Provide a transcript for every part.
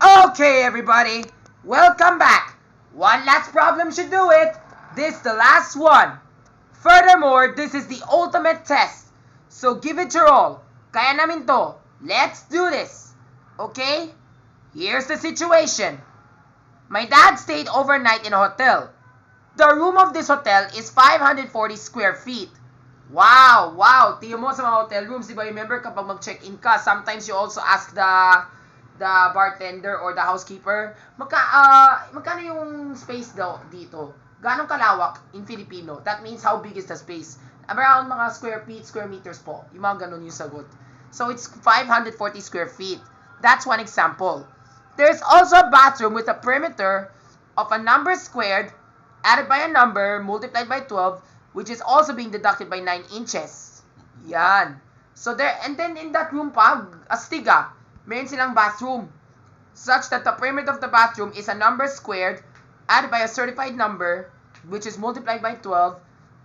Okay, everybody, welcome back. One last problem should do it. This the last one. Furthermore, this is the ultimate test. So give it your all. Kaya namin to. Let's do this. Okay? Here's the situation. My dad stayed overnight in a hotel. The room of this hotel is 540 square feet. Wow! Tingnan mo sa mga hotel rooms, di ba? Remember kapag mag-check-in ka, sometimes you also ask the bartender or the housekeeper, magkano yung space daw dito? Ganong kalawak in Filipino? That means how big is the space? Around mga square meters po. Yung mga ganon yung sagot. So it's 540 square feet. That's one example. There's also a bathroom with a perimeter of a number squared added by a number multiplied by 12, which is also being deducted by 9 inches. Yan. So there, and then in that room pa, astiga, meron silang bathroom such that the perimeter of the bathroom is a number squared added by a certified number, which is multiplied by 12,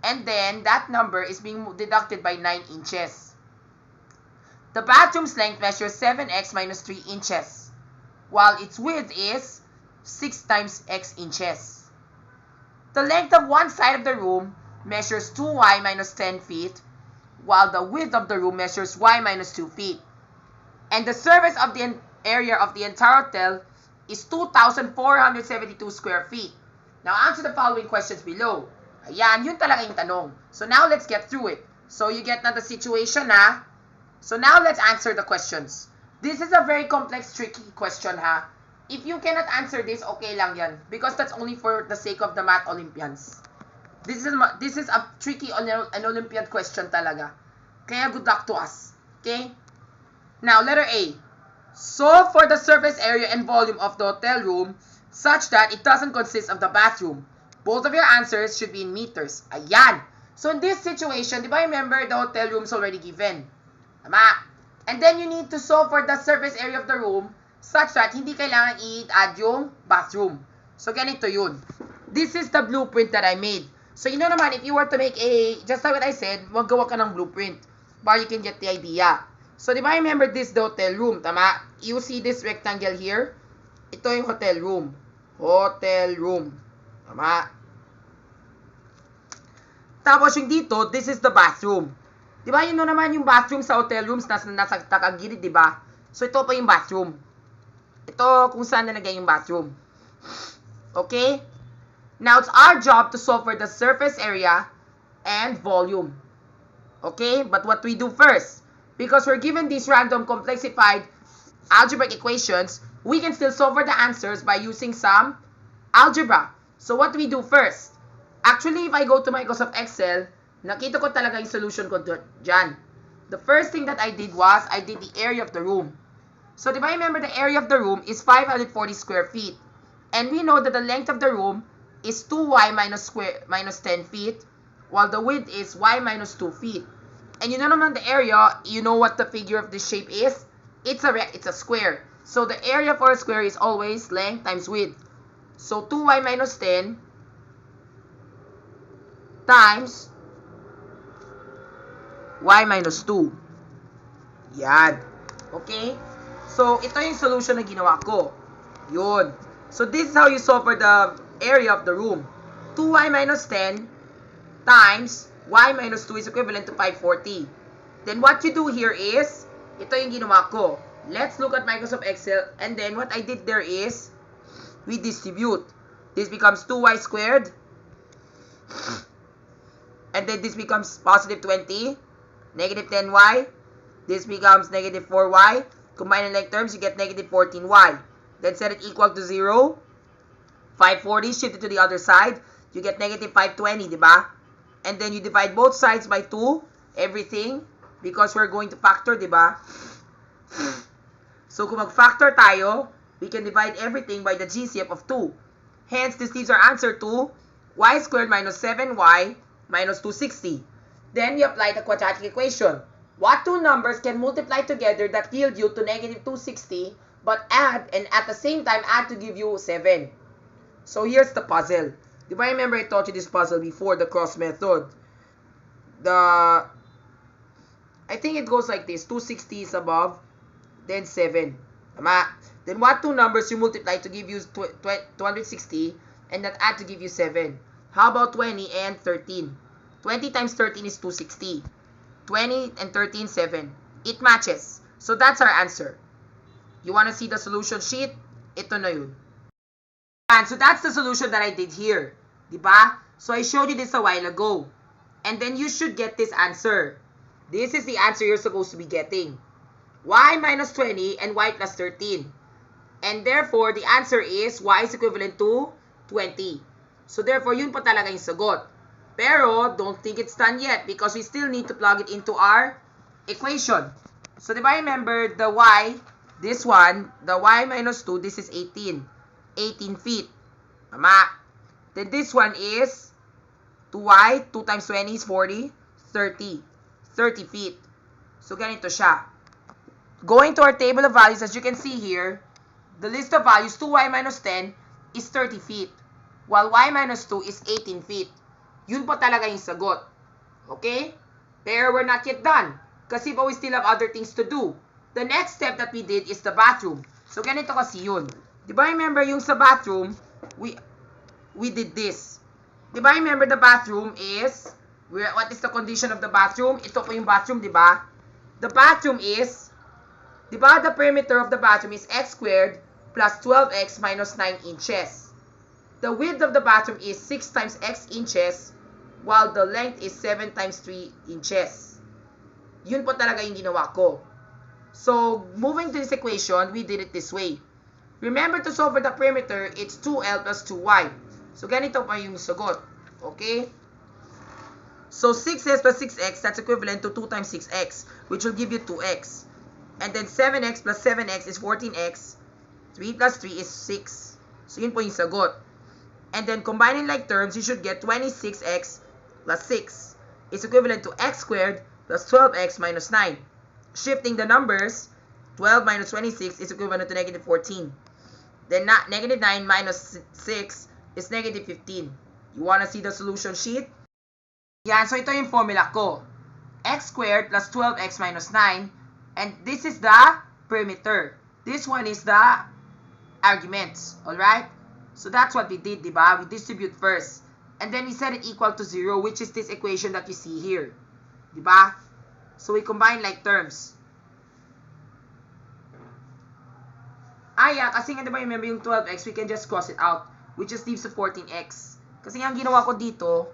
and then that number is being deducted by 9 inches. The bathroom's length measures 7x minus 3 inches, while its width is 6 times x inches. The length of one side of the room measures 2y minus 10 feet, while the width of the room measures y minus 2 feet. And the surface of the area of the entire hotel is 2,472 square feet. Now, answer the following questions below. Ayan, yun talaga yung tanong. So now, let's get through it. So, you get na the situation, ha? So now, let's answer the questions. This is a very complex, tricky question, ha? If you cannot answer this, okay lang yan. Because that's only for the sake of the Math Olympians. This is a tricky an Olympiad question talaga. Kaya good luck to us. Okay? Now, letter A. Solve for the surface area and volume of the hotel room such that it doesn't consist of the bathroom. Both of your answers should be in meters. Ayan. So, in this situation, di ba remember the hotel room is already given? Tama. And then, you need to solve for the surface area of the room such that hindi kailangan i-add yung bathroom. So, ganito yun. This is the blueprint that I made. So, you know naman, if you were to make just like what I said, maggawa ka ng blueprint para you can get the idea. So, di ba remember this the hotel room, tama? You see this rectangle here? Ito yung hotel room. Hotel room. Tama? Tapos yung dito, this is the bathroom. Di ba yun naman yung bathroom sa hotel rooms nasa takagilid, di ba? So, ito pa yung bathroom. Ito kung saan nalagay yung bathroom. Okay? Now, it's our job to solve for the surface area and volume. Okay? But what we do first, because we're given these random complexified algebraic equations, we can still solve for the answers by using some algebra. So, what do we do first? Actually, if I go to Microsoft Excel, nakita ko talaga yung solution ko dyan. The first thing that I did was, I did the area of the room. So, di ba remember the area of the room is 540 square feet. And we know that the length of the room is 2y minus 10 feet, while the width is y minus 2 feet. And you know naman the area, you know what the figure of this shape is? It's a square. So the area for a square is always length times width. So 2y minus 10 times y minus 2. Yan. Okay? So ito yung solution na ginawa ko. Yun. So this is how you solve for the area of the room. 2y minus 10 times y minus 2 is equivalent to 540. Then what you do here is, ito yung ginawa ko. Let's look at Microsoft Excel, and then what I did there is, we distribute. This becomes 2y squared, and then this becomes positive 20, negative 10y, this becomes negative 4y, combine in like terms, you get negative 14y. Then set it equal to 0, 540, shift it to the other side, you get negative 520, diba? And then you divide both sides by 2, everything, because we're going to factor, diba? So kung mag-factor tayo, we can divide everything by the GCF of 2. Hence, this leaves our answer to y squared minus 7y minus 260. Then we apply the quadratic equation. What two numbers can multiply together that yield you to negative 260, but add, and at the same time add to give you 7? So here's the puzzle. Do I remember I taught you this puzzle before, the cross method? I think it goes like this. 260 is above, then 7. Tama? Then what two numbers you multiply to give you 260 and that add to give you 7? How about 20 and 13? 20 times 13 is 260. 20 and 13, 7. It matches. So that's our answer. You want to see the solution sheet? Ito na yun. And so that's the solution that I did here. Diba? So I showed you this a while ago. And then you should get this answer. This is the answer you're supposed to be getting. Y minus 20 and y plus 13. And therefore, the answer is y is equivalent to 20. So therefore, yun pa talaga yung sagot. Pero, don't think it's done yet because we still need to plug it into our equation. So, diba remember the y, this one, the y minus 2, this is 18. 18 feet. Tama. Then this one is 2y, 2 times 20 is 40, 30. 30 feet. So, ganito siya. Going to our table of values, as you can see here, the list of values, 2y minus 10 is 30 feet. While y minus 2 is 18 feet. Yun po talaga yung sagot. Okay? Pero we're not yet done. Kasi po we still have other things to do. The next step that we did is the bathroom. So, ganito kasi yun. Diba remember yung sa bathroom, we did this. Diba remember the bathroom is, what is the condition of the bathroom? Ito po yung bathroom, diba? The bathroom is, diba the perimeter of the bathroom is x squared plus 12x minus 9 inches. The width of the bathroom is 6 times x inches, while the length is 7 times 3 inches. Yun po talaga yung ginawa ko. So, moving to this equation, we did it this way. Remember to solve for the perimeter, it's 2L plus 2Y. So, ganito pa yung sagot. Okay? So, 6x plus 6x, that's equivalent to 2 times 6x, which will give you 2x. And then 7x plus 7x is 14x. 3 plus 3 is 6. So, yun po yung sagot. And then, combining like terms, you should get 26x plus 6 is equivalent to x squared plus 12x minus 9. Shifting the numbers, 12 minus 26 is equivalent to negative 14. Then, negative 9 minus 6 is negative 15. You want to see the solution sheet? Yan, so ito yung formula ko. X squared plus 12x minus 9. And this is the perimeter. This one is the arguments. Alright? So that's what we did, diba? We distribute first. And then we set it equal to 0, which is this equation that you see here. Diba? So we combine like terms. Kasi nga diba remember yung 12x, we can just cross it out, which just leaves the 14x. Kasi nga ang ginawa ko dito,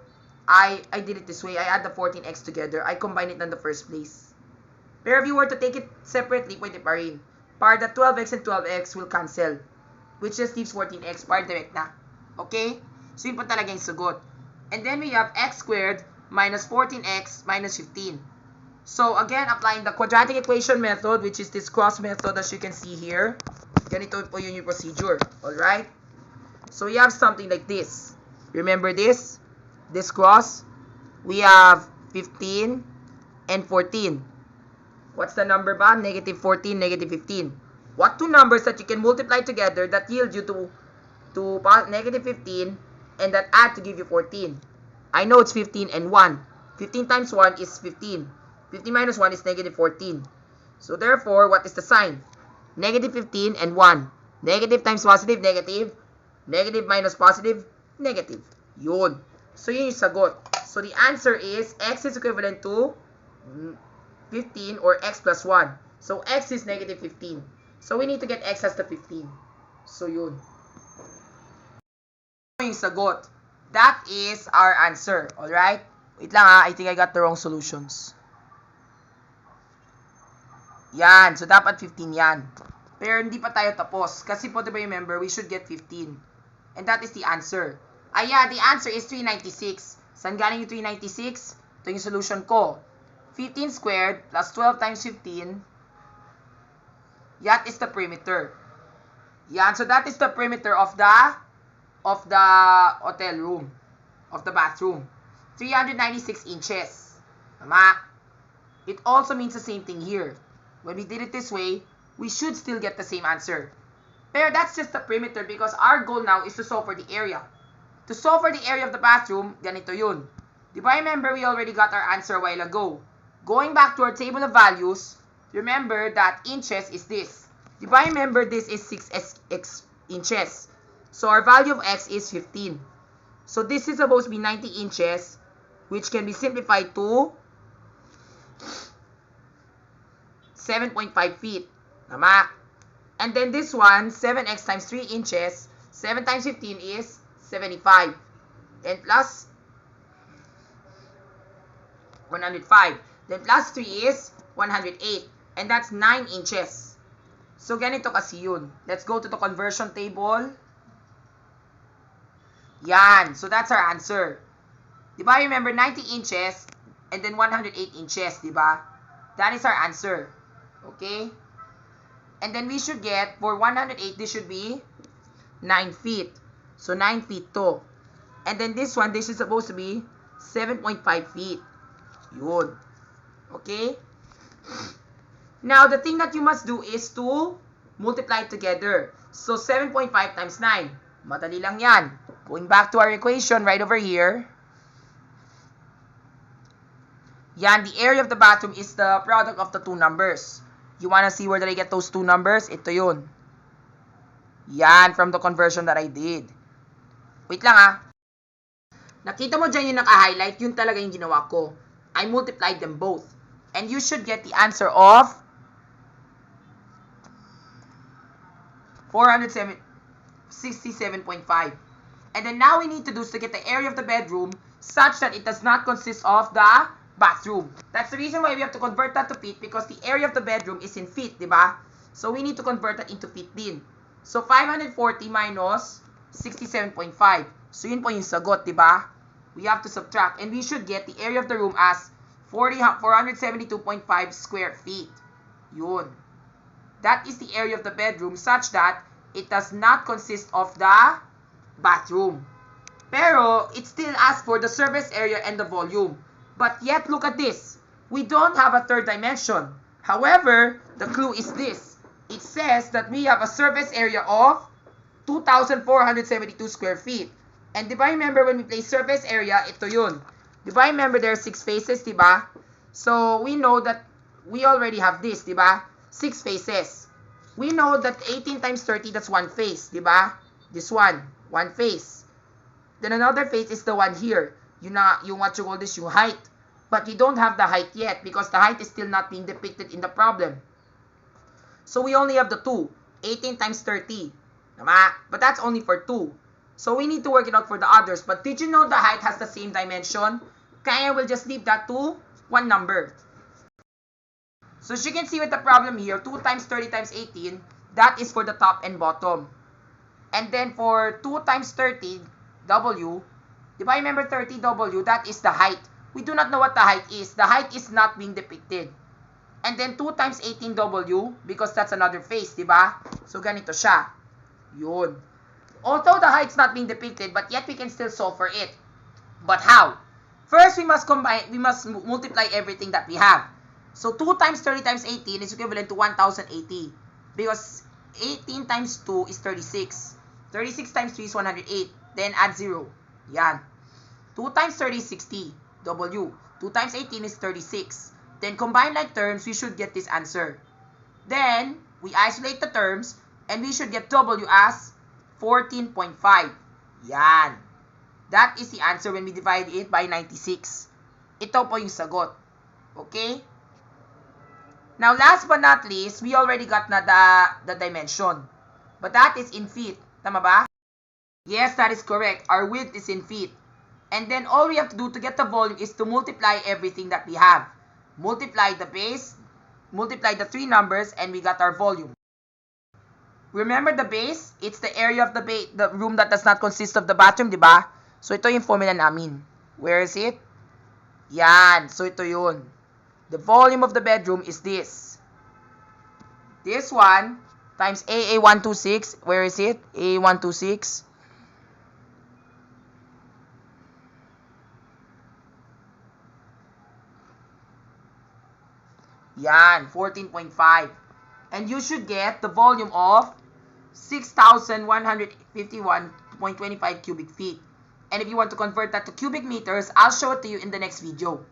I did it this way. I add the 14x together. I combine it in the first place. Pero if you were to take it separately, pwede pa rin. Para the 12x and 12x will cancel, which just leaves 14x. Para direct na. Okay? So yun pa talaga yung sagot. And then we have x squared minus 14x minus 15. So again, applying the quadratic equation method, which is this cross method as you can see here. Ganito po yun yung procedure. Alright? So we have something like this. Remember this? This cross? We have 15 and 14. What's the number ba? Negative 14, negative 15. What two numbers that you can multiply together that yield you to negative 15 and that add to give you 14? I know it's 15 and 1. 15 times 1 is 15. 15 minus 1 is negative 14. So therefore, what is the sign? Negative 15 and 1. Negative times positive, negative. Negative minus positive, negative. Yun. So yun yung sagot. So the answer is x is equivalent to 15 or x plus 1. So x is negative 15. So we need to get x as the 15. So yun. Yung sagot. That is our answer. Alright? Wait lang I think I got the wrong solutions. Yan. So dapat 15 yan. Pero hindi pa tayo tapos. Kasi po diba remember, we should get 15. And that is the answer. Yeah, the answer is 396. Saan galing yung 396? Ito yung solution ko. 15 squared plus 12 times 15. That is the perimeter. Yan. So that is the perimeter of the hotel room. Of the bathroom. 396 inches. Tama? It also means the same thing here. When we did it this way, we should still get the same answer. Pero that's just the perimeter because our goal now is to solve for the area. To solve for the area of the bathroom, ganito yun. Di ba remember we already got our answer a while ago? Going back to our table of values, remember that inches is this. Di ba remember this is 6 inches. So our value of x is 15. So this is supposed to be 90 inches, which can be simplified to 7.5 feet. Tama? And then this one, 7x times 3 inches, 7 times 15 is 75. Then plus 105. Then plus 3 is 108. And that's 9 inches. So ganito kasi yun. Let's go to the conversion table. Yan. So that's our answer. Diba? Remember 90 inches and then 108 inches. Diba? That is our answer. Okay? And then we should get, for 108, this should be 9 feet. So 9 feet to. And then this one, this is supposed to be 7.5 feet. Yun. Okay? Now, the thing that you must do is to multiply together. So, 7.5 times 9. Madali lang yan. Going back to our equation right over here. Yan, the area of the bathroom is the product of the two numbers. You wanna see where did I get those two numbers? Ito yun. Yan, from the conversion that I did. Wait lang ah. Nakita mo dyan yung naka-highlight, yun talaga yung ginawa ko. I multiplied them both. And you should get the answer of 467.5. And then now we need to do is to get the area of the bedroom such that it does not consist of the bathroom. That's the reason why we have to convert that to feet, because the area of the bedroom is in feet, diba? So we need to convert that into feet din. So 540 minus 67.5. So yun po yung sagot, diba? We have to subtract. And we should get the area of the room as 472.5 square feet. Yun. That is the area of the bedroom such that it does not consist of the bathroom. Pero it still asks for the surface area and the volume. But yet, look at this. We don't have a third dimension. However, the clue is this. It says that we have a surface area of 2,472 square feet. And di ba remember when we play surface area, ito yun. Di ba remember there are 6 faces, di ba? So, we know that we already have this, di ba? 6 faces. We know that 18 times 30, that's one face, di ba? This one face. Then another face is the one here. Yung what you call this, yung height. But we don't have the height yet because the height is still not being depicted in the problem. So we only have the 2. 18 times 30. Tama? But that's only for 2. So we need to work it out for the others. But did you know the height has the same dimension? Kaya we'll just leave that to one number. So as you can see with the problem here, 2 times 30 times 18, that is for the top and bottom. And then for 2 times 30, W, if I remember 30W, that is the height. We do not know what the height is. The height is not being depicted. And then 2 times 18W, because that's another face, diba? So ganito siya. Yun. Although the height's not being depicted, but yet we can still solve for it. But how? First, we must multiply everything that we have. So 2 times 30 times 18 is equivalent to 1,080. Because 18 times 2 is 36. 36 times 3 is 108. Then add 0. Yan. 2 times 30 is 60. W. 2 times 18 is 36. Then combine like terms, we should get this answer. Then, we isolate the terms, and we should get W as 14.5. Yan. That is the answer when we divide it by 96. Ito po yung sagot. Okay? Now, last but not least, we already got na the dimension. But that is in feet. Tama ba? Yes, that is correct. Our width is in feet. And then all we have to do to get the volume is to multiply everything that we have. Multiply the base, multiply the 3 numbers, and we got our volume. Remember the base? It's the area of the room that does not consist of the bathroom, di ba? So ito yung formula namin. Where is it? Yan. So ito yun. The volume of the bedroom is this. This one times AA126. Where is it? AA126. Yan, 14.5. And you should get the volume of 6,151.25 cubic feet. And if you want to convert that to cubic meters, I'll show it to you in the next video.